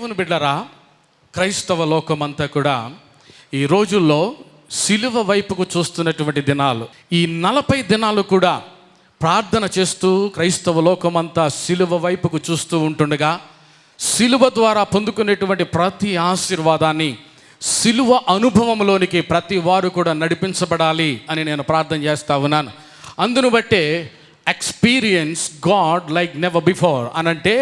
దేవుని బిడ్డలారా, క్రైస్తవ లోకమంతా కూడా ఈ రోజుల్లో సిలువ వైపుకు చూస్తున్నటువంటి దినాలు. ఈ 40 దినాలు కూడా ప్రార్థన చేస్తూ క్రైస్తవ లోకమంతా సిలువ వైపుకు చూస్తూ ఉంటుండగా, సిలువ ద్వారా పొందుకునేటువంటి ప్రతి ఆశీర్వాదాన్ని సిలువ అనుభవంలోనికి ప్రతి వారు కూడా నడిపించబడాలి అని నేను ప్రార్థన చేస్తూ ఉన్నాను. అందును బట్టే experience God like never before అనంటే,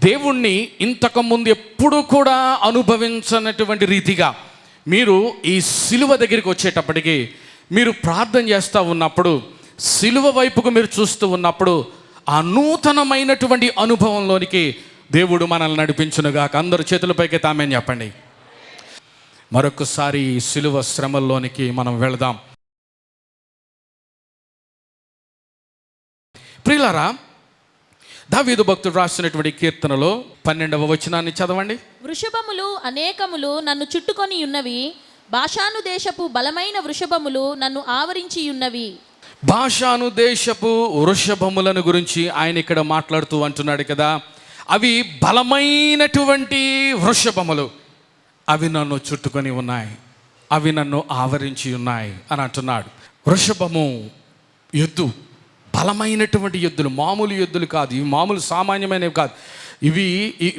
దేవుణ్ణి ఇంతకుముందు ఎప్పుడు కూడా అనుభవించనటువంటి రీతిగా మీరు ఈ సిలువ దగ్గరికి వచ్చేటప్పటికి, మీరు ప్రార్థన చేస్తూ ఉన్నప్పుడు, సిలువ వైపుకు మీరు చూస్తూ ఉన్నప్పుడు, ఆ నూతనమైనటువంటి అనుభవంలోనికి దేవుడు మనల్ని నడిపించునుగాక. అందరూ చేతులపైకి తామేం చెప్పండి. మరొకసారి ఈ సిలువ శ్రమల్లోనికి మనం వెళదాం. ప్రియులారా, దావీదు భక్తుడు రాసినటువంటి కీర్తనలో 12వ వచనాన్ని చదవండి. వృషభములు అనేకములు నన్ను చుట్టుకొని ఉన్నవి, బాషాను దేశపు బలమైన వృషభములు నన్ను ఆవరించి ఉన్నవి. బాషాను దేశపు వృషభములను గురించి ఆయన ఇక్కడ మాట్లాడుతూ అంటున్నాడు కదా. అవి బలమైనటువంటి వృషభములు, అవి నన్ను చుట్టుకొని ఉన్నాయి, అవి నన్ను ఆవరించి ఉన్నాయి అని అంటున్నాడు. వృషభము ఎద్దు, బలమైనటువంటి ఎద్దులు, మామూలు ఎద్దులు కాదు. ఇవి మామూలు సామాన్యమైనవి కాదు.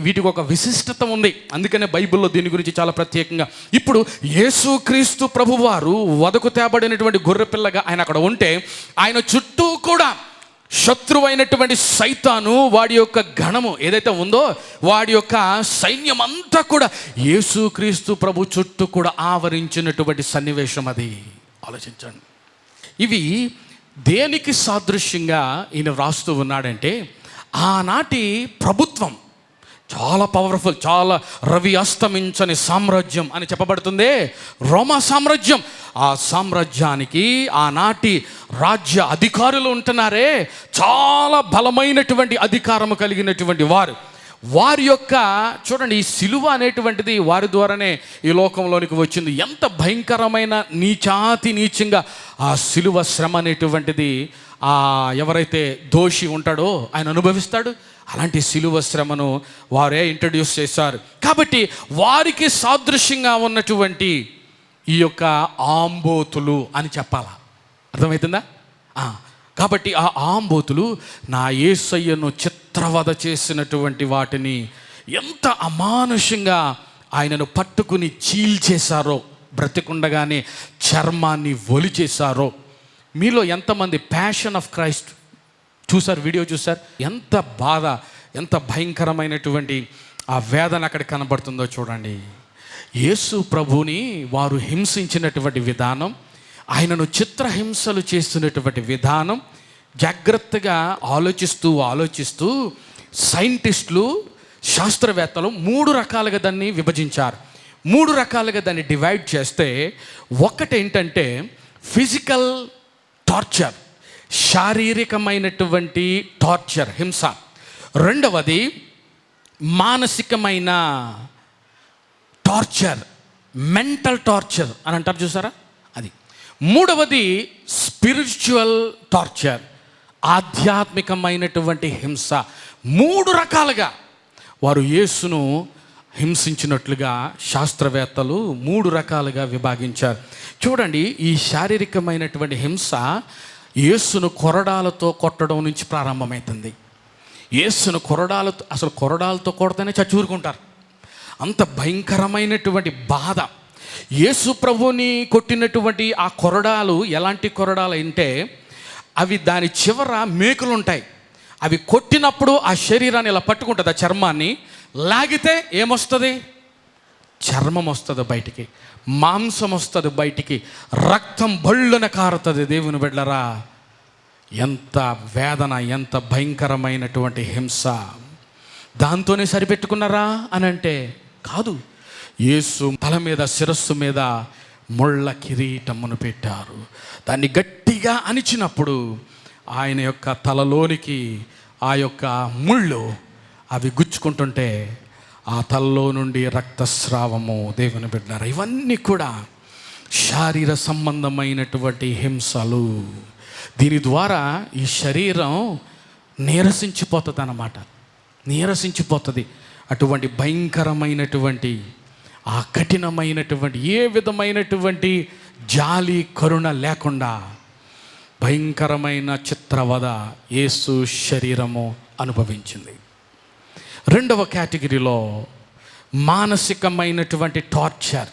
వీటికి ఒక విశిష్టత ఉంది. అందుకనే బైబిల్లో దీని గురించి చాలా ప్రత్యేకంగా. ఇప్పుడు యేసుక్రీస్తు ప్రభువారు వదకు తేబడినటువంటి గొర్రెపిల్లగా ఆయన అక్కడ ఉంటే, ఆయన చుట్టూ కూడా శత్రువైనటువంటి సైతాను, వాడి యొక్క గణము ఏదైతే ఉందో, వాడి యొక్క సైన్యం అంతా కూడా యేసుక్రీస్తు ప్రభు చుట్టూ కూడా ఆవరించినటువంటి సన్నివేశం అది. ఆలోచించండి. ఇవి దేనికి సాదృశ్యంగా ఈయన వ్రాస్తూ ఉన్నాడంటే, ఆనాటి ప్రభుత్వం చాలా పవర్ఫుల్, చాలా రవి అస్తమించని సామ్రాజ్యం అని చెప్పబడుతుంది, రోమా సామ్రాజ్యం. ఆ సామ్రాజ్యానికి ఆనాటి రాజ్య అధికారులు ఉంటున్నారే, చాలా బలమైనటువంటి అధికారము కలిగినటువంటి వారి యొక్క చూడండి, ఈ సిలువ అనేటువంటిది వారి ద్వారానే ఈ లోకంలోనికి వచ్చింది. ఎంత భయంకరమైన నీచంగా ఆ సిలువ శ్రమ అనేటువంటిది ఎవరైతే దోషి ఉంటాడో ఆయన అనుభవిస్తాడు. అలాంటి సిలువ శ్రమను వారే ఇంట్రడ్యూస్ చేశారు. కాబట్టి వారికి సాదృశ్యంగా ఉన్నటువంటి ఈ యొక్క ఆంబోతులు అని చెప్పాలా, అర్థమవుతుందా? కాబట్టి ఆ ఆంబోతులు నా యేసయ్యను చిత్రవధ చేసినటువంటి వాటిని ఎంత అమానుషంగా ఆయనను పట్టుకుని చీల్చేశారో, బ్రతికుండగానే చర్మాన్ని ఒలిచేశారో. మీలో ఎంతమంది ప్యాషన్ ఆఫ్ క్రైస్ట్ చూసారు, వీడియో చూసారు? ఎంత బాధ, ఎంత భయంకరమైనటువంటి ఆ వేదన అక్కడ కనబడుతుందో చూడండి. యేసు ప్రభుని వారు హింసించినటువంటి విధానం, ఆయనను చిత్రహింసలు చేస్తున్నటువంటి విధానం జాగ్రత్తగా ఆలోచిస్తూ సైంటిస్టులు, శాస్త్రవేత్తలు 3 రకాలుగా దాన్ని విభజించారు. 3 రకాలుగా దాన్ని డివైడ్ చేస్తే, ఒకటి ఏంటంటే ఫిజికల్ టార్చర్, శారీరకమైనటువంటి టార్చర్, హింస. రెండవది మానసికమైన టార్చర్, మెంటల్ టార్చర్ అని అంటారు చూసారా, అది. మూడవది స్పిరిచువల్ టార్చర్, ఆధ్యాత్మికమైనటువంటి హింస. 3 రకాలుగా వారు యేసును హింసించినట్లుగా శాస్త్రవేత్తలు 3 రకాలుగా విభాగించారు. చూడండి, ఈ శారీరకమైనటువంటి హింస యేసును కొరడాలతో కొట్టడం నుంచి ప్రారంభమవుతుంది. యేసును కొరడాలతో కొడితేనే చచ్చూరుకుంటారు. అంత భయంకరమైనటువంటి బాధ. యేసు ప్రభుని కొట్టినటువంటి ఆ కొరడాలు ఎలాంటి కొరడాలు అంటే, అవి దాని చివర మేకులు ఉంటాయి. అవి కొట్టినప్పుడు ఆ శరీరాన్ని ఇలా పట్టుకుంటుంది, ఆ చర్మాన్ని లాగితే ఏమొస్తుంది? చర్మం వస్తుంది బయటికి, మాంసం వస్తుంది బయటికి, రక్తం బళ్ళున కారుతుంది. దేవుని బిడ్డలారా, ఎంత వేదన, ఎంత భయంకరమైనటువంటి హింస. దాంతోనే సరిపెట్టుకున్నారా అని అంటే కాదు. యేసు తల మీద, శిరస్సు మీద ముళ్ళ కిరీటమును పెట్టారు. దాన్ని గట్టిగా అణిచినప్పుడు ఆయన యొక్క తలలోనికి ఆ యొక్క ముళ్ళు అవి గుచ్చుకుంటుంటే ఆ తలలో నుండి రక్తస్రావము. దేవుని బిడ్డలారా, ఇవన్నీ కూడా శారీర సంబంధమైనటువంటి హింసలు. దీని ద్వారా ఈ శరీరం నీరసించిపోతుంది అన్నమాట, నీరసించిపోతుంది. అటువంటి భయంకరమైనటువంటి ఆ కఠినమైనటువంటి ఏ విధమైనటువంటి జాలి కరుణ లేకుండా భయంకరమైన చిత్రవద యేసు శరీరము అనుభవించింది. రెండవ కేటగిరీలో మానసికమైనటువంటి టార్చర్,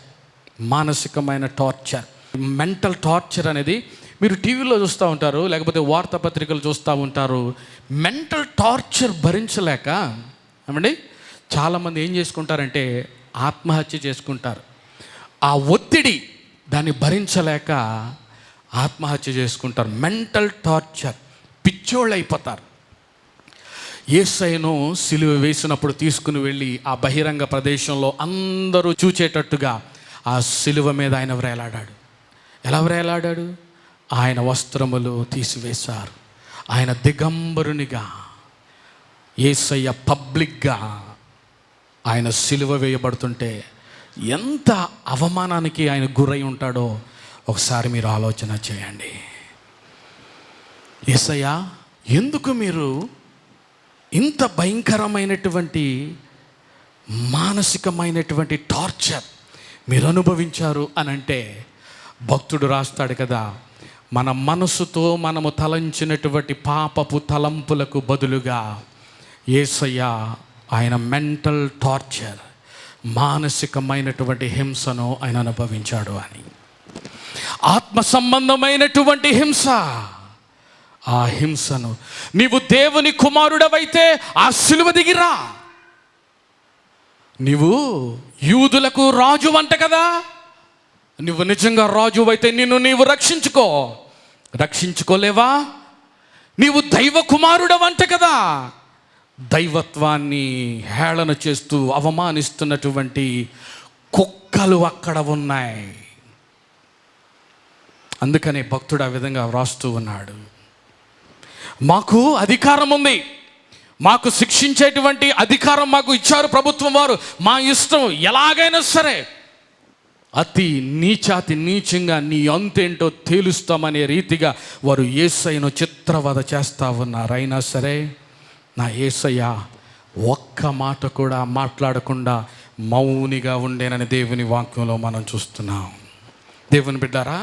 మెంటల్ టార్చర్ అనేది మీరు టీవీలో చూస్తూ ఉంటారు, లేకపోతే వార్తాపత్రికలు చూస్తూ ఉంటారు. మెంటల్ టార్చర్ భరించలేక ఏమండి చాలామంది ఏం చేసుకుంటారంటే ఆత్మహత్య చేసుకుంటారు. ఆ ఒత్తిడి దాన్ని భరించలేక ఆత్మహత్య చేసుకుంటారు. మెంటల్ టార్చర్, పిచ్చోళ్ళు అయిపోతారు. యేసయ్యను సిలువ వేసినప్పుడు తీసుకుని వెళ్ళి ఆ బహిరంగ ప్రదేశంలో అందరూ చూచేటట్టుగా ఆ సిలువ మీద ఆయన వ్రేలాడాడు. ఎలా వ్రేలాడాడు? ఆయన వస్త్రములు తీసివేశారు. ఆయన దిగంబరునిగా యేసయ్య పబ్లిక్గా ఆయన సిలువ వేయబడుతుంటే ఎంత అవమానానికి ఆయన గురై ఉంటాడో ఒకసారి మీరు ఆలోచన చేయండి. యేసయ్య, ఎందుకు మీరు ఇంత భయంకరమైనటువంటి మానసికమైనటువంటి టార్చర్ మీరు అనుభవించారు అని అంటే భక్తుడు రాస్తాడు కదా, మన మనసుతో మనము తలంచినటువంటి పాపపు తలంపులకు బదులుగా యేసయ్య ఆయన మెంటల్ టార్చర్, మానసికమైనటువంటి హింసను ఆయన అనుభవించాడు అని. ఆత్మ సంబంధమైనటువంటి హింస, ఆ హింసను నీవు దేవుని కుమారుడవైతే ఆ సిలువ దిగిరా. నీవు యూదులకు రాజు అంట కదా, నువ్వు నిజంగా రాజు అయితే నిన్ను నీవు రక్షించుకోలేవా? నీవు దైవ కుమారుడవంట కదా, దైవత్వాన్ని హేళన చేస్తూ అవమానిస్తున్నటువంటి కుక్కలు అక్కడ ఉన్నాయి. అందుకనే భక్తుడు ఆ విధంగా వ్రాస్తూ ఉన్నాడు. మాకు అధికారం ఉంది, మాకు శిక్షించేటువంటి అధికారం మాకు ఇచ్చారు ప్రభుత్వం వారు. మా ఇష్టం ఎలాగైనా సరే అతి నీచంగా నీ అంతేంటో తేలుస్తామనే రీతిగా వారు యేసయ్యను చిత్రవద చేస్తూ ఉన్నారు. అయినా సరే నా యేసయ్య ఒక్క మాట కూడా మాట్లాడకుండా మౌనిగా ఉండేనని దేవుని వాక్యంలో మనం చూస్తున్నాం. దేవుని బిడ్డారా,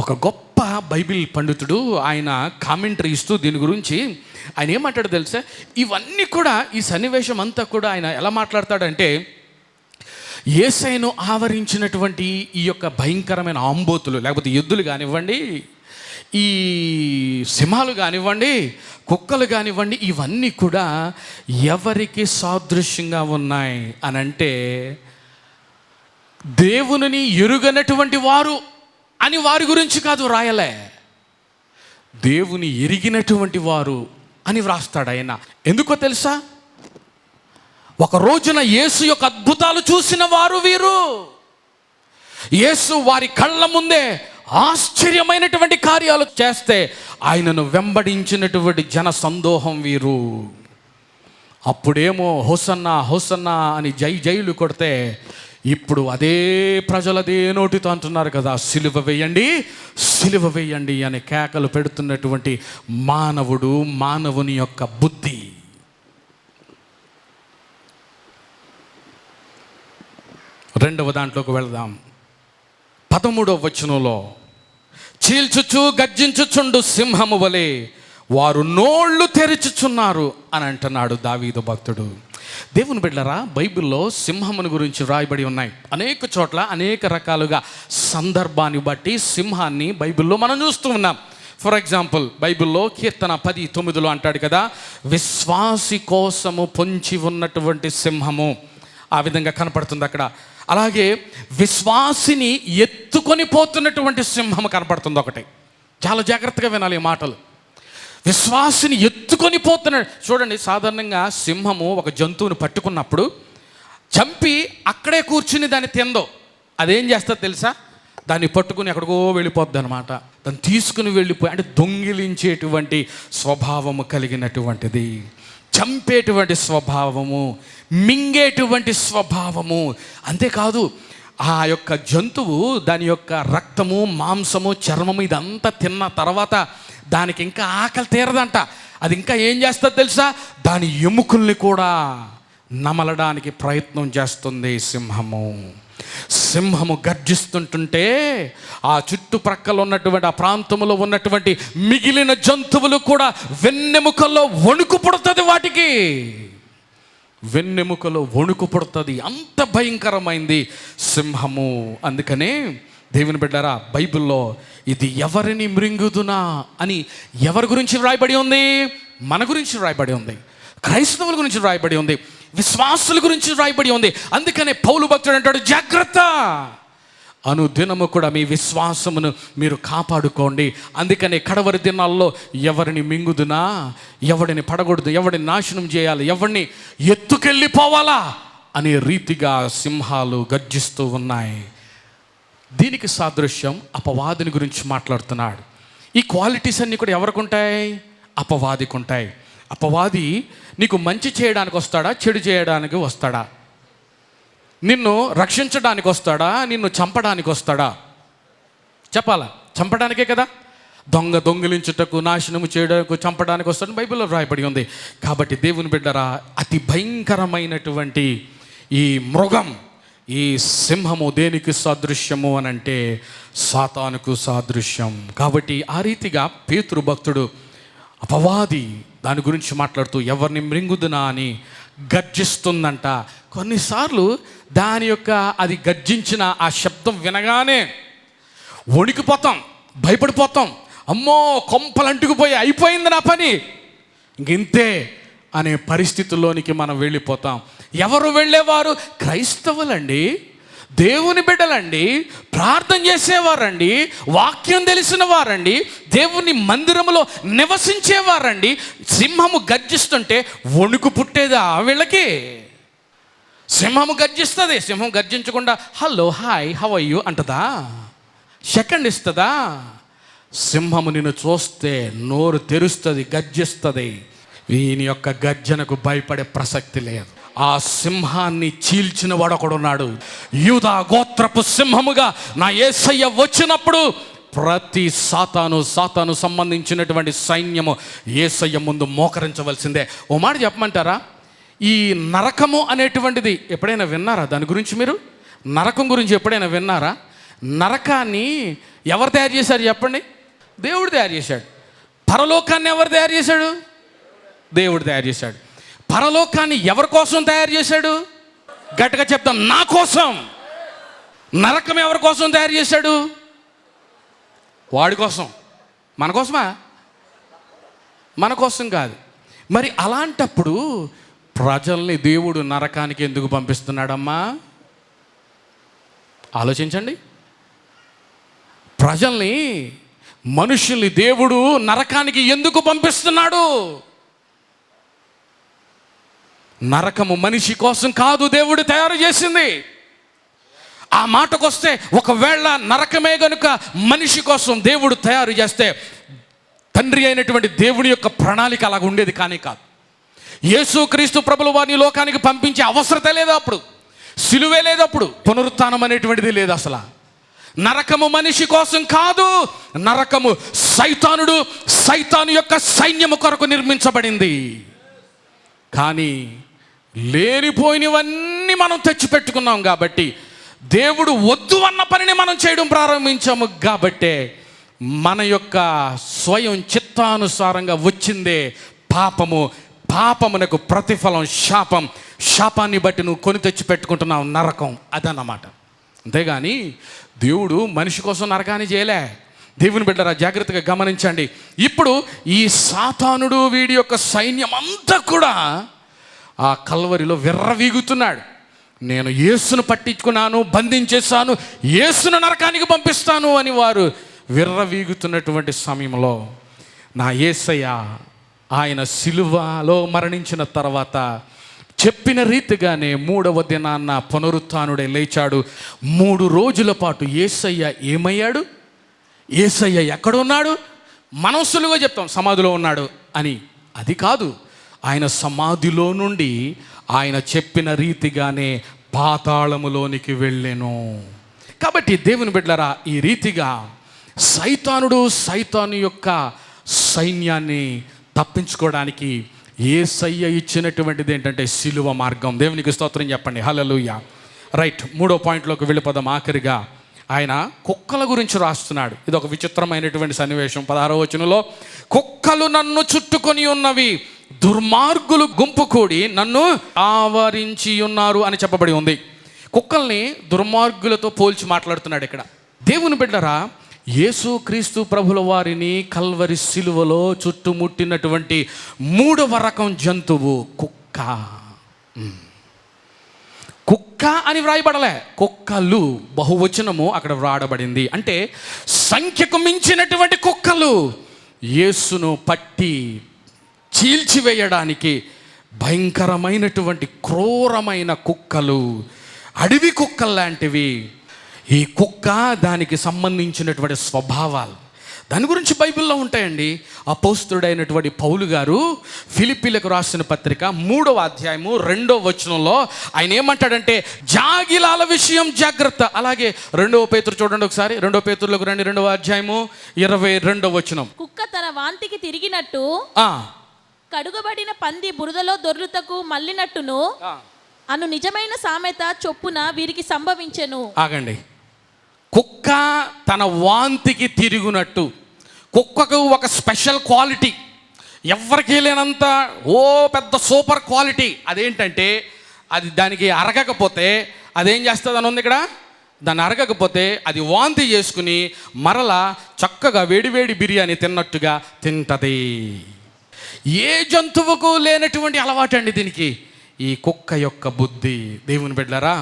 ఒక గొప్ప బైబిల్ పండితుడు ఆయన కామెంటరీ ఇస్తూ దీని గురించి ఆయన ఏమంటాడో తెలుసా? ఇవన్నీ కూడా, ఈ సన్నివేశం అంతా కూడా ఆయన ఎలా మాట్లాడతాడంటే, యేసయ్యను ఆవరించినటువంటి ఈ యొక్క భయంకరమైన ఆంబోతులు, లేకపోతే ఎద్దులు కానివ్వండి, ఈ సింహాలు కానివ్వండి, కుక్కలు కానివ్వండి, ఇవన్నీ కూడా ఎవరికి సాదృశ్యంగా ఉన్నాయి అని అంటే దేవునిని ఎరుగనటువంటి వారు అని వారి గురించి కాదు రాయలే, దేవుని ఎరిగినటువంటి వారు అని వ్రాస్తాడు ఆయన. ఎందుకో తెలుసా? ఒక రోజున యేసు యొక్క అద్భుతాలు చూసిన వారు వీరు. యేసు వారి కళ్ళ ముందే ఆశ్చర్యమైనటువంటి కార్యాలు చేస్తే ఆయనను వెంబడించినటువంటి జన సందోహం వీరు. అప్పుడేమో హోసన్నా హోసన్నా అని జైలు కొడితే, ఇప్పుడు అదే ప్రజలు అదే నోటితో అంటున్నారు కదా, సిలువ వేయండి అని కేకలు పెడుతున్నటువంటి మానవుని యొక్క బుద్ధి. రెండవ దాంట్లోకి వెళదాం. 13వ వచనంలో, చీల్చుచు గర్జించుచుండు సింహము వలె వారు నోళ్ళు తెరుచుచున్నారు అని అంటున్నాడు దావీదు భక్తుడు. దేవుని బిడ్డలారా, బైబిల్లో సింహముని గురించి వ్రాయబడి ఉన్నాయి. అనేక చోట్ల అనేక రకాలుగా సందర్భాన్ని బట్టి సింహాన్ని బైబిల్లో మనం చూస్తూ ఉన్నాం. ఫర్ ఎగ్జాంపుల్, బైబిల్లో కీర్తన 10:9 అంటాడు కదా, విశ్వాసి కోసము పొంచి ఉన్నటువంటి సింహము, ఆ విధంగా కనపడుతుంది అక్కడ. అలాగే విశ్వాసిని ఎత్తుకొని పోతున్నటువంటి సింహము కనపడుతుంది ఒకటి. చాలా జాగ్రత్తగా వినాలి ఈ మాటలు. విశ్వాసిని ఎత్తుకొని పోతున్నాడు. చూడండి, సాధారణంగా సింహము ఒక జంతువుని పట్టుకున్నప్పుడు చంపి అక్కడే కూర్చుని దాన్ని తిందో, అదేం చేస్తుందో తెలుసా? దాన్ని పట్టుకుని ఎక్కడికో వెళ్ళిపోద్ది అనమాట. దాన్ని తీసుకుని వెళ్ళిపోయి, అంటే దొంగిలించేటువంటి స్వభావము కలిగినటువంటిది, చంపేటువంటి స్వభావము, మింగేటువంటి స్వభావము. అంతేకాదు, ఆ యొక్క జంతువు దాని యొక్క రక్తము, మాంసము, చర్మము ఇదంతా తిన్న తర్వాత దానికి ఇంకా ఆకలి తీరదంట. అది ఇంకా ఏం చేస్తుందో తెలుసా? దాని ఎముకల్ని కూడా నమలడానికి ప్రయత్నం చేస్తుంది సింహము. సింహము గర్జిస్తుంటుంటే ఆ చుట్టుప్రక్కల ఉన్నటువంటి ఆ ప్రాంతంలో ఉన్నటువంటి మిగిలిన జంతువులు కూడా వెన్నెముకల్లో వణుకు పుడుతుంది. వాటికి వెన్నెముకలో వణుకు పుడుతుంది. అంత భయంకరమైంది సింహము. అందుకనే దేవుని బిడ్డారా, బైబిల్లో ఇది ఎవరిని మృంగుదునా అని ఎవరి గురించి రాయబడి ఉంది? మన గురించి రాయబడి ఉంది, క్రైస్తవుల గురించి రాయబడి ఉంది, విశ్వాసుల గురించి రాయబడి ఉంది. అందుకనే పౌలు భక్తుడు అంటాడు, జాగ్రత్త, అనుదినము కూడా మీ విశ్వాసమును మీరు కాపాడుకోండి. అందుకనే కడవరి దినాల్లో ఎవరిని మింగుదునా, ఎవడిని పడకూడదు, ఎవడిని నాశనం చేయాలి, ఎవడిని ఎత్తుకెళ్ళిపోవాలా అనే రీతిగా సింహాలు గర్జిస్తూ ఉన్నాయి. దీనికి సాదృశ్యం అపవాదిని గురించి మాట్లాడుతున్నాడు. ఈ క్వాలిటీస్ అన్నీ కూడా ఎవరికి ఉంటాయి? అపవాదికి ఉంటాయి. అపవాది నీకు మంచి చేయడానికి వస్తాడా, చెడు చేయడానికి వస్తాడా? నిన్ను రక్షించడానికి వస్తాడా, నిన్ను చంపడానికి వస్తాడా? చెప్పాలా? చంపడానికే కదా. దొంగిలించుటకు, నాశనము చేయడానికి, చంపడానికి వస్తాడని బైబిల్లో రాయబడి ఉంది. కాబట్టి దేవుని బిడ్డరా, అతి భయంకరమైనటువంటి ఈ మృగం, ఈ సింహము దేనికి సాదృశ్యము అని అంటే సాతానుకు సాదృశ్యం. కాబట్టి ఆ రీతిగా పేతురు భక్తుడు అపవాది దాని గురించి మాట్లాడుతూ ఎవరిని మృంగుదునా అని గర్జిస్తుందంట. కొన్నిసార్లు దాని యొక్క అది గర్జించిన ఆ శబ్దం వినగానే వణికిపోతాం, భయపడిపోతాం. అమ్మో, కొంపలు అంటుకుపోయి అయిపోయింది నా పని, ఇంతే అనే పరిస్థితుల్లోనికి మనం వెళ్ళిపోతాం. ఎవరు వెళ్ళేవారు? క్రైస్తవులండి, దేవుని బిడ్డలండి, ప్రార్థన చేసేవారండి, వాక్యం తెలిసిన వారండి, దేవుని మందిరములో నివసించేవారండి. సింహము గర్జిస్తుంటే వణుకు పుట్టేదా వీళ్ళకి? సింహము గర్జిస్తుంది. సింహం గర్జించకుండా hello, hi, how are you అంటదా? సెకండ్ ఇస్తుందా? సింహము నిన్ను చూస్తే నోరు తెరుస్తుంది, గర్జిస్తుంది. వీని యొక్క గర్జనకు భయపడే ప్రసక్తి లేదు. ఆ సింహాన్ని చీల్చిన వాడు ఒకడున్నాడు. యూదా గోత్రపు సింహముగా నా యేసయ్య వచ్చినప్పుడు ప్రతి సాతాను సంబంధించినటువంటి సైన్యము యేసయ్య ముందు మోకరించవలసిందే. ఓ మాట చెప్పమంటారా? ఈ నరకము అనేటువంటిది ఎప్పుడైనా విన్నారా? దాని గురించి మీరు నరకం గురించి ఎప్పుడైనా విన్నారా? నరకాన్ని ఎవరు తయారు చేశారు చెప్పండి? దేవుడు తయారు చేశాడు. పరలోకాన్ని ఎవరు తయారు చేశాడు? దేవుడు తయారు చేశాడు. పరలోకాన్ని ఎవరి కోసం తయారు చేశాడు? గట్టిగా చెప్తాం, నా కోసం. నరకం ఎవరి కోసం తయారు చేశాడు? వాడి కోసం. మన కోసమా? మన కోసం కాదు. మరి అలాంటప్పుడు ప్రజల్ని దేవుడు నరకానికి ఎందుకు పంపిస్తున్నాడమ్మా? ఆలోచించండి. ప్రజల్ని, మనుషుల్ని దేవుడు నరకానికి ఎందుకు పంపిస్తున్నాడు? నరకము మనిషి కోసం కాదు దేవుడు తయారు చేసింది. ఆ మాటకొస్తే ఒకవేళ నరకమే గనుక మనిషి కోసం దేవుడు తయారు చేస్తే తండ్రి అయినటువంటి దేవుని యొక్క ప్రణాళిక అలాగ ఉండేది కానీ కాదు. యేసుక్రీస్తు ప్రభుల వారిని లోకానికి పంపించే అవసరత లేదు అప్పుడు. సిలువే లేదు అప్పుడు. పునరుత్థానం అనేటువంటిది లేదు అసలు. నరకము మనిషి కోసం కాదు, నరకము సైతాను యొక్క సైన్యము కొరకు నిర్మించబడింది. కానీ లేనిపోయినవన్నీ మనం తెచ్చిపెట్టుకున్నాం కాబట్టి, దేవుడు వద్దు అన్న పనిని మనం చేయడం ప్రారంభించాము కాబట్టే మన యొక్క స్వయం చిత్తానుసారంగా వచ్చిందే పాపము. పాపమునకు ప్రతిఫలం శాపం. శాపాన్ని బట్టి నువ్వు కొని తెచ్చి పెట్టుకుంటున్నావు నరకం. అదన్నమాట. అంతేగాని దేవుడు మనిషి కోసం నరకాన్ని చేయలే. దేవుని బిడ్డరా, జాగ్రత్తగా గమనించండి. ఇప్పుడు ఈ సాతానుడు, వీడి యొక్క సైన్యం అంతా కూడా ఆ కల్వరిలో విర్రవీగుతున్నాడు. నేను యేసును పట్టించుకున్నాను, బంధించేశాను, యేసును నరకానికి పంపిస్తాను అని వారు విర్రవీగుతున్నటువంటి సమయంలో నా యేసయ్య ఆయన సిలువలో మరణించిన తర్వాత చెప్పిన రీతిగానే 3వ దినాన్న పునరుత్థానుడే లేచాడు. 3 రోజుల పాటు యేసయ్య ఏమయ్యాడు? యేసయ్య ఎక్కడున్నాడు? మనం సులువుగా చెప్తాం సమాధిలో ఉన్నాడు అని. అది కాదు. ఆయన సమాధిలో నుండి ఆయన చెప్పిన రీతిగానే పాతాళములోనికి వెళ్ళెను. కాబట్టి దేవుని బిడ్డలారా, ఈ రీతిగా సైతాను యొక్క సైన్యాన్ని తప్పించుకోవడానికి యేసయ్య ఇచ్చినటువంటిది ఏంటంటే సిలువ మార్గం. దేవునికి స్తోత్రం చెప్పండి, హల్లెలూయా. రైట్, 3వ పాయింట్లోకి వెళ్ళిపోదాం. ఆఖరిగా ఆయన కుక్కల గురించి రాస్తున్నాడు. ఇది ఒక విచిత్రమైనటువంటి సన్నివేశం. 16వ వచనంలో, కుక్కలు నన్ను చుట్టుకొని ఉన్నవి, దుర్మార్గులు గుంపు కూడి నన్ను ఆవరించి ఉన్నారు అని చెప్పబడి ఉంది. కుక్కల్ని దుర్మార్గులతో పోల్చి మాట్లాడుతున్నాడు ఇక్కడ. దేవుని బిడ్డరా, యేసు క్రీస్తు ప్రభుల వారిని కల్వరి సిలువలో చుట్టుముట్టినటువంటి 3వ రకం జంతువు కుక్క. కుక్క అని వ్రాయబడలే, కుక్కలు బహువచనము అక్కడ వ్రాయబడింది. అంటే సంఖ్యకు మించినటువంటి కుక్కలు యేసును పట్టి చీల్చివేయడానికి భయంకరమైనటువంటి క్రూరమైన కుక్కలు, అడవి కుక్కలు లాంటివి. ఈ కుక్క, దానికి సంబంధించినటువంటి స్వభావాలు దాని గురించి బైబిల్లో ఉంటాయండి. అపోస్తుడైనటువంటి పౌలు గారు ఫిలిప్పీలకు రాసిన పత్రిక 3వ అధ్యాయము 2వ వచనంలో ఆయన ఏమంటాడంటే, జాగిలాల విషయం జాగ్రత్త. అలాగే 2వ పేతురు చూడండి ఒకసారి, 2వ పేతురులోకి రండి, 2వ అధ్యాయము 22వ వచనం. కుక్క తన వాంతికి తిరిగినట్టు, కడుగబడిన పంది బురదలో దొర్లుతకు మళ్ళినట్టును అను నిజమైన సామెత చొప్పున వీరికి సంభవించెను. ఆగండి. కుక్క తన వాంతికి తిరుగునట్టు. కుక్కకు ఒక స్పెషల్ క్వాలిటీ, ఎవరికి లేనంత పెద్ద సూపర్ క్వాలిటీ. అదేంటంటే, అది దానికి అరగకపోతే అదేం చేస్తుంది అని ఉంది ఇక్కడ. దాన్ని అరగకపోతే అది వాంతి చేసుకుని మరలా చక్కగా వేడివేడి బిర్యానీ తిన్నట్టుగా తింటది. ఏ జంతువుకు లేనటువంటి అలవాటు అండి దీనికి, ఈ కుక్క యొక్క బుద్ధి. దేవుని బిడ్డలారా,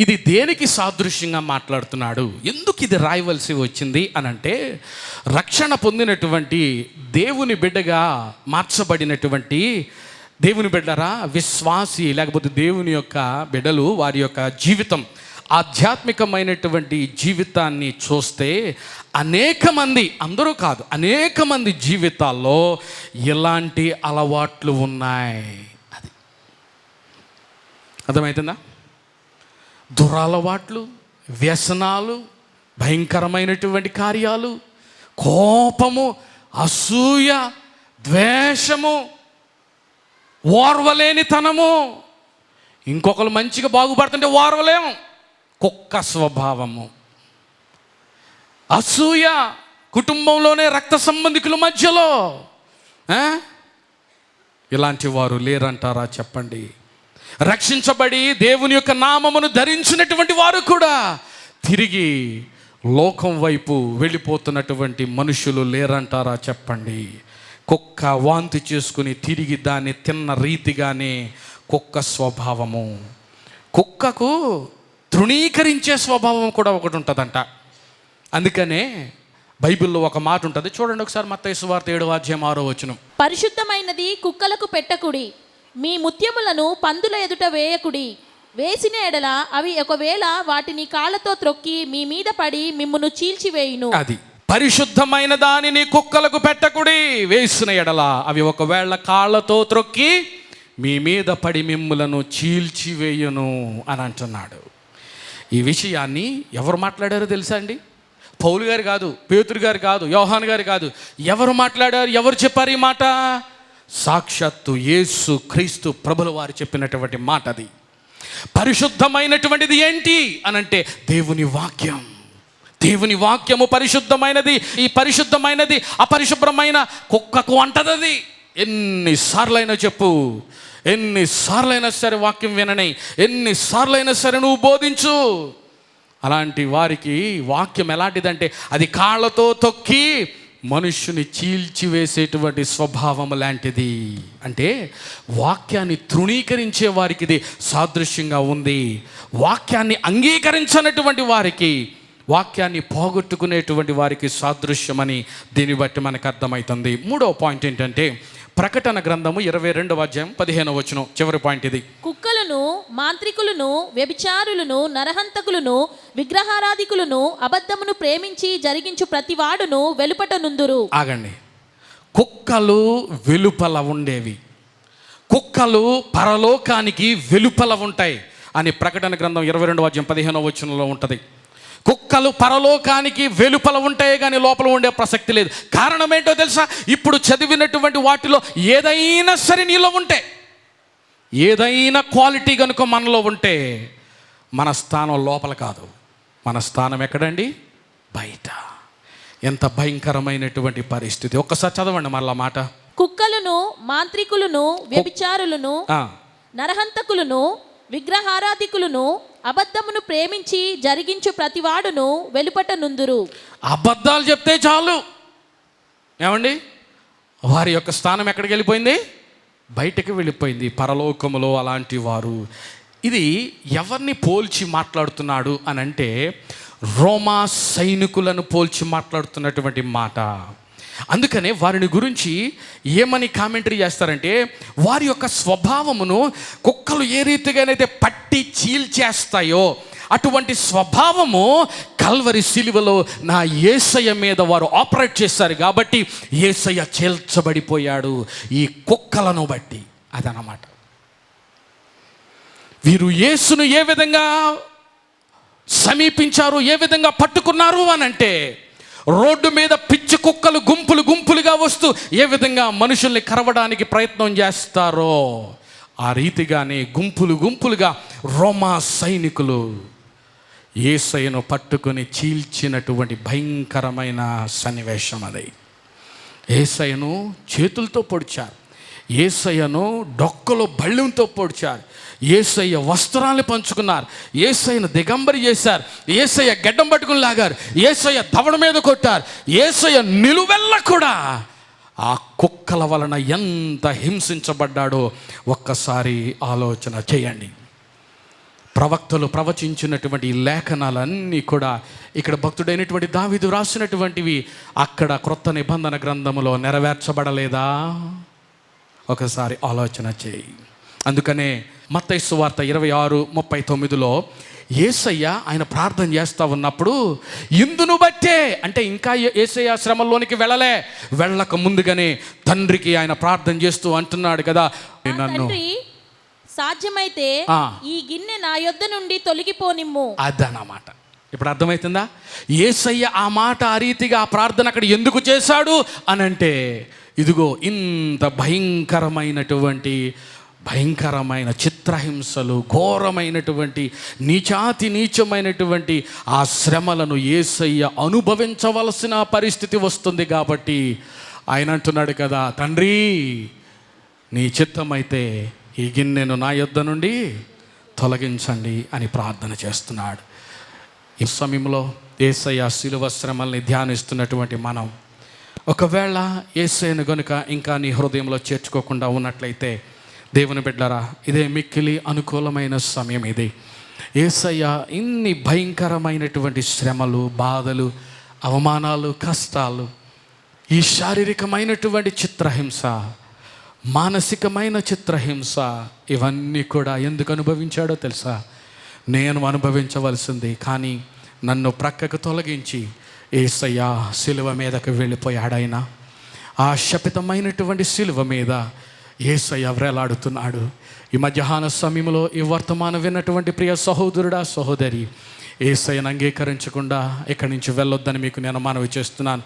ఇది దేనికి సాదృశ్యంగా మాట్లాడుతున్నాడు, ఎందుకు ఇది రాయవలసి వచ్చింది అని అంటే, రక్షణ పొందినటువంటి దేవుని బిడ్డగా మార్చబడినటువంటి దేవుని బిడ్డరా విశ్వాసి, లేకపోతే దేవుని యొక్క బిడ్డలు, వారి యొక్క జీవితం, ఆధ్యాత్మికమైనటువంటి జీవితాన్ని చూస్తే అనేక మంది, అందరూ కాదు, అనేక మంది జీవితాల్లో ఇలాంటి అలవాట్లు ఉన్నాయి. అది అర్థమవుతుందా? దురలవాట్లు, వ్యసనాలు, భయంకరమైనటువంటి కార్యాలు, కోపము, అసూయ, ద్వేషము, ఓర్వలేనితనము, ఇంకొకరు మంచిగా బాగుపడుతుంటే ఓర్వలేము, కుక్క స్వభావము, అసూయ, కుటుంబంలోనే రక్త సంబంధికుల మధ్యలో. ఇలాంటి వారు లేరంటారా చెప్పండి? రక్షించబడి దేవుని యొక్క నామమును ధరించినటువంటి వారు కూడా తిరిగి లోకం వైపు వెళ్ళిపోతున్నటువంటి మనుషులు లేరంటారా చెప్పండి? కుక్క వాంతి చేసుకుని తిరిగి దాన్ని తిన్న రీతిగానే కుక్క స్వభావము. కుక్కకు తృణీకరించే స్వభావం కూడా ఒకటి ఉంటుందంట. అందుకనే బైబిల్లో ఒక మాట ఉంటుంది, చూడండి ఒకసారి, మత్తయి సువార్త 7వ అధ్యాయం 6వ వచనం. పరిశుద్ధమైనది కుక్కలకు పెట్టకుడి, మీ ముత్యములను పందుల ఎదుట వేయకుడి, వేసిన ఎడల అవి ఒకవేళ వాటిని కాళ్ళతో త్రొక్కి మీ మీద పడి మిమ్మును చీల్చివేయును. అది పరిశుద్ధమైన దానిని కుక్కలకు పెట్టకుడి, వేసిన ఎడల అవి ఒకవేళ కాళ్ళతో త్రొక్కి మీ మీద పడి మిమ్ములను చీల్చివేయును అని అంటున్నాడు. ఈ విషయాన్ని ఎవరు మాట్లాడారో తెలుసా అండి? పౌలు గారు కాదు, పేతురు గారు కాదు, యోహాను గారు కాదు. ఎవరు మాట్లాడారు, ఎవరు చెప్పారు ఈ మాట? సాక్షాత్తు యేసు క్రీస్తు ప్రభుల వారు చెప్పినటువంటి మాట అది. పరిశుద్ధమైనటువంటిది ఏంటి అనంటే దేవుని వాక్యం. దేవుని వాక్యము పరిశుద్ధమైనది. ఈ పరిశుద్ధమైనది అపరిశుభ్రమైన కుక్కకు అంటదది. ఎన్నిసార్లైనా చెప్పు, ఎన్నిసార్లైనా సరే వాక్యం వినని, ఎన్నిసార్లైనా సరే నువ్వు బోధించు. అలాంటి వారికి వాక్యం ఎలాంటిదంటే అది కాళ్ళతో తొక్కి మనుష్యుని చీల్చివేసేటువంటి స్వభావం లాంటిది. అంటే వాక్యాన్ని తృణీకరించే వారికి ఇది సాదృశ్యంగా ఉంది. వాక్యాన్ని అంగీకరించనటువంటి వారికి, వాక్యాన్ని పోగొట్టుకునేటువంటి వారికి సాదృశ్యమని దీన్ని బట్టి మనకు అర్థమవుతుంది. 3వ పాయింట్ ఏంటంటే, ప్రకటన గ్రంథము 22వ అధ్యాయం 15వ వచనం, చివరి పాయింట్ ఇది. కుక్కలను, మాంత్రికులను, వ్యభిచారులను, నరహంతకులను, విగ్రహారాధికులను, అబద్ధమును ప్రేమించి జరిగించు ప్రతివాడును వెలుపట నుందురు. ఆగండి. కుక్కలు వెలుపల ఉండేవి, కుక్కలు పరలోకానికి వెలుపల ఉంటాయి అని ప్రకటన గ్రంథం 22వ అధ్యాయం 15వ వచనంలో ఉంటుంది. కుక్కలు పరలోకానికి వెలుపల ఉంటాయి కానీ లోపల ఉండే ప్రసక్తి లేదు. కారణం ఏంటో తెలుసా? ఇప్పుడు చదివినటువంటి వాటిలో ఏదైనా సరే నీలో ఉంటే, ఏదైనా క్వాలిటీ కనుక మనలో ఉంటే, మన స్థానం లోపల కాదు, మన స్థానం ఎక్కడండి? బయట. ఎంత భయంకరమైనటువంటి పరిస్థితి. ఒక్కసారి చదవండి మరలా మాట. కుక్కలను, మాంత్రికులను, వ్యభిచారులను, నరహంతకులను, విగ్రహారాధికులను, అబద్ధమును ప్రేమించి జరిగించు ప్రతివాడును వెలుపట నుందురు. అబద్ధాలు చెప్తే చాలు, ఏమండి, వారి యొక్క స్థానం ఎక్కడికి వెళ్ళిపోయింది? బయటకు వెళ్ళిపోయింది, పరలోకములో అలాంటి వారు. ఇది ఎవరిని పోల్చి మాట్లాడుతున్నాడు అని అంటే, రోమా సైనికులను పోల్చి మాట్లాడుతున్నటువంటి మాట. అందుకనే వారిని గురించి ఏమని కామెంటరీ చేస్తారంటే, వారి యొక్క స్వభావమును కుక్కలు ఏ రీతిగానైతే పట్టి చీల్చేస్తాయో అటువంటి స్వభావము కల్వరి సిలువలో నా యేసయ్య మీద వారు ఆపరేట్ చేశారు కాబట్టి యేసయ్య చీల్చబడిపోయాడు ఈ కుక్కలను బట్టి. అదనమాట. వీరు యేసును ఏ విధంగా సమీపించారు, ఏ విధంగా పట్టుకున్నారు అని అంటే, రోడ్డు మీద పిచ్చి కుక్కలు గుంపులు గుంపులుగా వస్తూ ఏ విధంగా మనుషుల్ని కరవడానికి ప్రయత్నం చేస్తారో ఆ రీతిగానే గుంపులు గుంపులుగా రోమా సైనికులు యేసయ్యను పట్టుకొని చీల్చినటువంటి భయంకరమైన సన్నివేశం అది. యేసయ్యను చేతులతో పొడిచారు, యేసయ్యను డొక్కలో బళ్ళెంతో పొడిచారు, యేసయ్య వస్త్రాన్ని పంచుకున్నారు, యేసయ్యను దిగంబరి చేశారు, యేసయ్య గడ్డం పట్టుకుని లాగారు, యేసయ్య దవడ మీద కొట్టారు, యేసయ్య నిలువెల్ల కూడా ఆ కుక్కల వలన ఎంత హింసించబడ్డాడో ఒక్కసారి ఆలోచన చేయండి. ప్రవక్తలు ప్రవచించినటువంటి లేఖనాలన్నీ కూడా ఇక్కడ భక్తుడైనటువంటి దావీదు రాసినటువంటివి అక్కడ క్రొత్త నిబంధన గ్రంథములో నెరవేర్చబడలేదా? ఒకసారి ఆలోచన చేయి. అందుకనే మత్తయి సువార్త 26:39లో యేసయ్య ఆయన ప్రార్థన చేస్తూ ఉన్నప్పుడు ఇందును బట్టే, అంటే ఇంకా యేసయ్య శ్రమల్లోనికి వెళ్ళక ముందుగానే తండ్రికి ఆయన ప్రార్థన చేస్తూ అంటున్నాడు కదా, నన్ను సాధ్యమైతే ఈ గిన్నె నా యొద్ద నుండి తొలగిపోనిమ్ము. అదన్నమాట. ఇప్పుడు అర్థమవుతుందా? యేసయ్య ఆ మాట, ఆ రీతిగా ఆ ప్రార్థన అక్కడ ఎందుకు చేశాడు అనంటే, ఇదిగో ఇంత భయంకరమైన చిత్రహింసలు, ఘోరమైనటువంటి నీచమైనటువంటి ఆ శ్రమలను యేసయ్య అనుభవించవలసిన పరిస్థితి వస్తుంది కాబట్టి ఆయన అంటున్నాడు కదా, తండ్రి నీ చిత్తమైతే ఈ గిన్నెను నా యొద్ద నుండి తొలగించండి అని ప్రార్థన చేస్తున్నాడు. ఈ సమయంలో యేసయ్య శిలువ శ్రమల్ని ధ్యానిస్తున్నటువంటి మనం, ఒకవేళ యేసయ్యను గనుక ఇంకా నీ హృదయంలో చేర్చుకోకుండా ఉన్నట్లయితే, దేవుని బిడ్డలారా, ఇదే మిక్కిలి అనుకూలమైన సమయం ఇది. యేసయ్య ఇన్ని భయంకరమైనటువంటి శ్రమలు, బాధలు, అవమానాలు, కష్టాలు, ఈ శారీరకమైనటువంటి చిత్రహింస, మానసికమైన చిత్రహింస, ఇవన్నీ కూడా ఎందుకు అనుభవించాడో తెలుసా? నేను అనుభవించవలసింది, కానీ నన్ను ప్రక్కకు తొలగించి యేసయ్య సిలువ మీదకు వెళ్ళిపోయాడైనా. ఆ శపితమైనటువంటి సిలువ మీద యేసయ్య వ్రేలాడుతున్నాడు. ఈ మధ్యాహ్న సమయంలో ఈ వర్తమానం విన్నటువంటి ప్రియ సహోదరుడా, సహోదరి, యేసయ్యను అంగీకరించకుండా ఇక్కడి నుంచి వెళ్ళొద్దని మీకు నేను మనవి చేస్తున్నాను.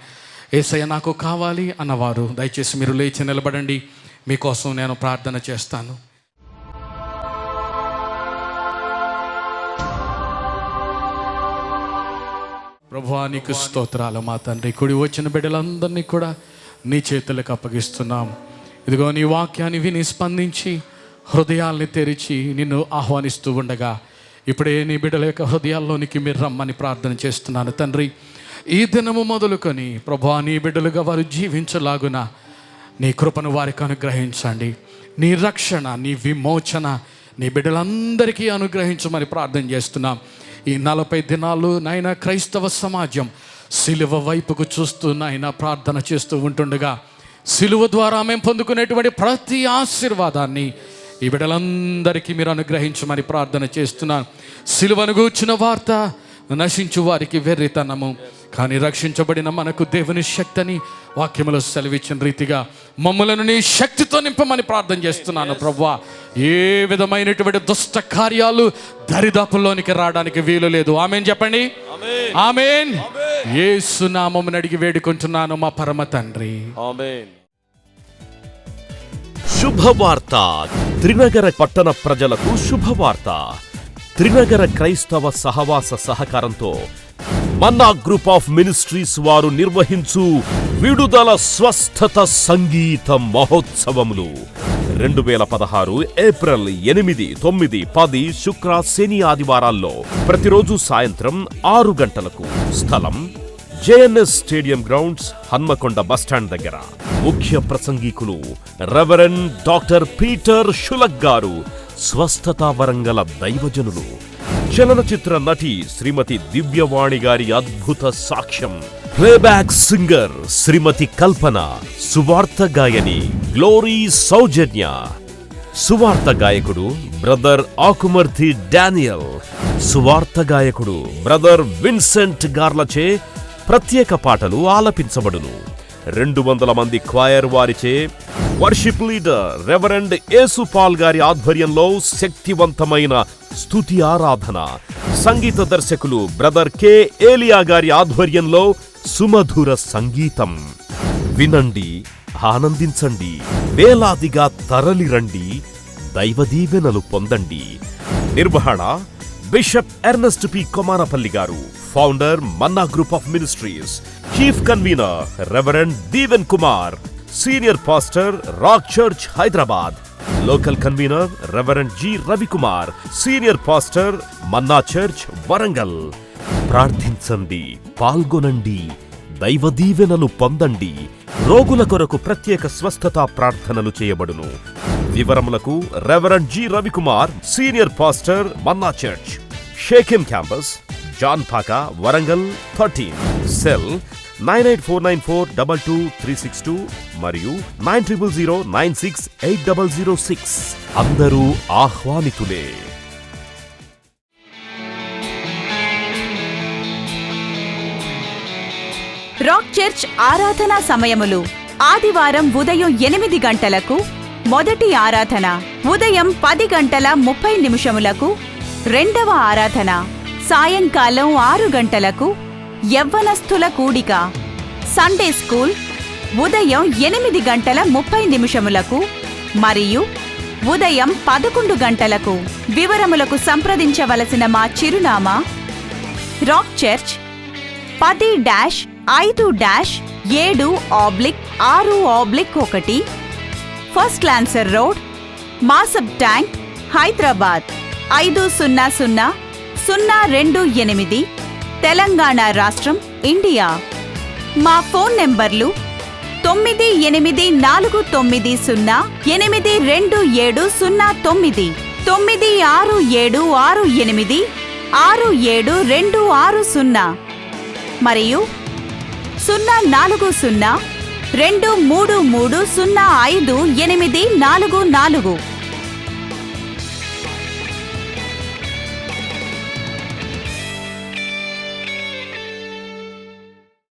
యేసయ్య నాకు కావాలి అన్నవారు దయచేసి మీరు లేచి నిలబడండి. మీకోసం నేను ప్రార్థన చేస్తాను. ప్రభువా, నీకు స్తోత్రాలు మా తండ్రి. కుడి వచ్చిన బిడ్డలందరినీ కూడా నీ చేతులకు అప్పగిస్తున్నాం. ఇదిగో నీ వాక్యాన్ని విని స్పందించి హృదయాల్ని తెరిచి నిన్ను ఆహ్వానిస్తూ ఉండగా ఇప్పుడే నీ బిడ్డల యొక్క హృదయాల్లోనికి మీరు రమ్మని ప్రార్థన చేస్తున్నాను తండ్రి. ఈ దినము మొదలుకొని ప్రభువా, నీ బిడ్డలుగా వారు జీవించలాగున నీ కృపను వారికి అనుగ్రహించండి. నీ రక్షణ, నీ విమోచన నీ బిడ్డలందరికీ అనుగ్రహించమని ప్రార్థన చేస్తున్నాం. ఈ 40 దినాలు నాయన క్రైస్తవ సమాజం సిలువ వైపుకు చూస్తూ నాయన ప్రార్థన చేస్తూ ఉంటుండగా, సిలువ ద్వారా మేము పొందుకునేటువంటి ప్రతి ఆశీర్వాదాన్ని ఈ బిడ్డలందరికీ మీరు అనుగ్రహించమని ప్రార్థన చేస్తున్నాను. సిలువను గూర్చిన వార్త నశించు వారికి వెర్రితనము, కానీ రక్షించబడిన మనకు దేవుని శక్తి అని వాక్యములో సెలవిచ్చిన రీతిగా మమ్మలను నీ శక్తితో నింపమని ప్రార్థన చేస్తున్నాను ప్రభువా. ఏ విధమైనటువంటి దుష్ట కార్యాలు దరిదాపుల్లోనికి రావడానికి వీలు లేదు. ఆమేన్ చెప్పండి. ఆమేన్. యేసు నామమున అడిగి వేడుకుంటున్నాను మా పరమ తండ్రి. ఆమేన్. శుభవార్త. త్రినగర పట్టణ ప్రజలకు శుభవార్త. త్రినగర క్రైస్తవ సహవాస సహకారంతో మన్నా గ్రూప్ ఆఫ్ మినిస్ట్రీస్ వారు నిర్వహించు విడుదల స్వస్థత సంగీత మహోత్సవములు 2016 ఏప్రిల్ 8, 9, 10 శుక్ర శని ఆదివారాల్లో ప్రతిరోజు సాయంత్రం 6 గంటలకు. స్థలం JNS stadium grounds, Hanamkonda bus stand దగ్గర. ముఖ్య ప్రసంగికులు రెవరెండ్ డాక్టర్ పీటర్ షులక్ గారు, స్వస్థతా వరంగల దైవజనులు. చలనచిత్ర నటి శ్రీమతి దివ్యవాణి గారి అద్భుత సాక్ష్యం. ప్లేబ్యాక్ సింగర్ శ్రీమతి కల్పన. సువార్త గాయని గ్లోరీ సౌజన్య. సువార్త గాయకుడు బ్రదర్ ఆకుమర్తి డానియల్. సువార్త గాయకుడు బ్రదర్ విన్సెంట్ గార్లచే ప్రత్యేక పాటలు ఆలపించబడును. 200 మంది క్వైర్ వారిచే వర్షిప్ లీడర్ రెవరెండ్ యేసుపాల్ గారి ఆధ్వర్యంలో శక్తివంతమైన స్తుతి ఆరాధన. సంగీత దర్శకులు బ్రదర్ కె ఏలియా గారి ఆధ్వర్యంలో సుమధుర సంగీతం. వినండి, ఆనందించండి, వేలాదిగా తరలిరండి, దైవ దీవెనలు పొందండి. నిర్వహణ బిషప్ ఎర్నెస్ట్ పి కొమారపల్లి గారు, founder Manna group of ministries. Chief convener reverend Deeven Kumar, senior pastor rock church Hyderabad. Local convener reverend G Ravikumar, senior pastor Manna church Warangal. ప్రార్థించండి, పాల్గొనండి, దైవ దీవెనలు పొందండి. రోగుల కొరకు ప్రత్యేక స్వస్థత ప్రార్థనలు చేయబడును. వివరములకు reverend G Ravikumar, senior pastor Manna church, షేకిం campus, John Paka, Warangal 13. Cell 9849422362 మరియు 9009680006. అందరూ ఆహ్వానితులే. రాక్ చర్చ్ ఆరాధనా సమయములు: ఆదివారం ఉదయం 8 గంటలకు మొదటి ఆరాధన, ఉదయం 10:30 రెండవ ఆరాధన, సాయంకాలం 6 గంటలకు యవ్వనస్థుల కూడిక. సండే స్కూల్ ఉదయం 8:30 మరియు ఉదయం 11 గంటలకు. వివరములకు సంప్రదించవలసిన మా చిరునామా: rock church 10-5-7/6/1 first lancer road, Masab tank, Hyderabad 500028, Telangana రాష్ట్రం, ఇండియా. మా ఫోన్ నెంబర్లు 9849082709, 967686867260 మరియు 04023305844.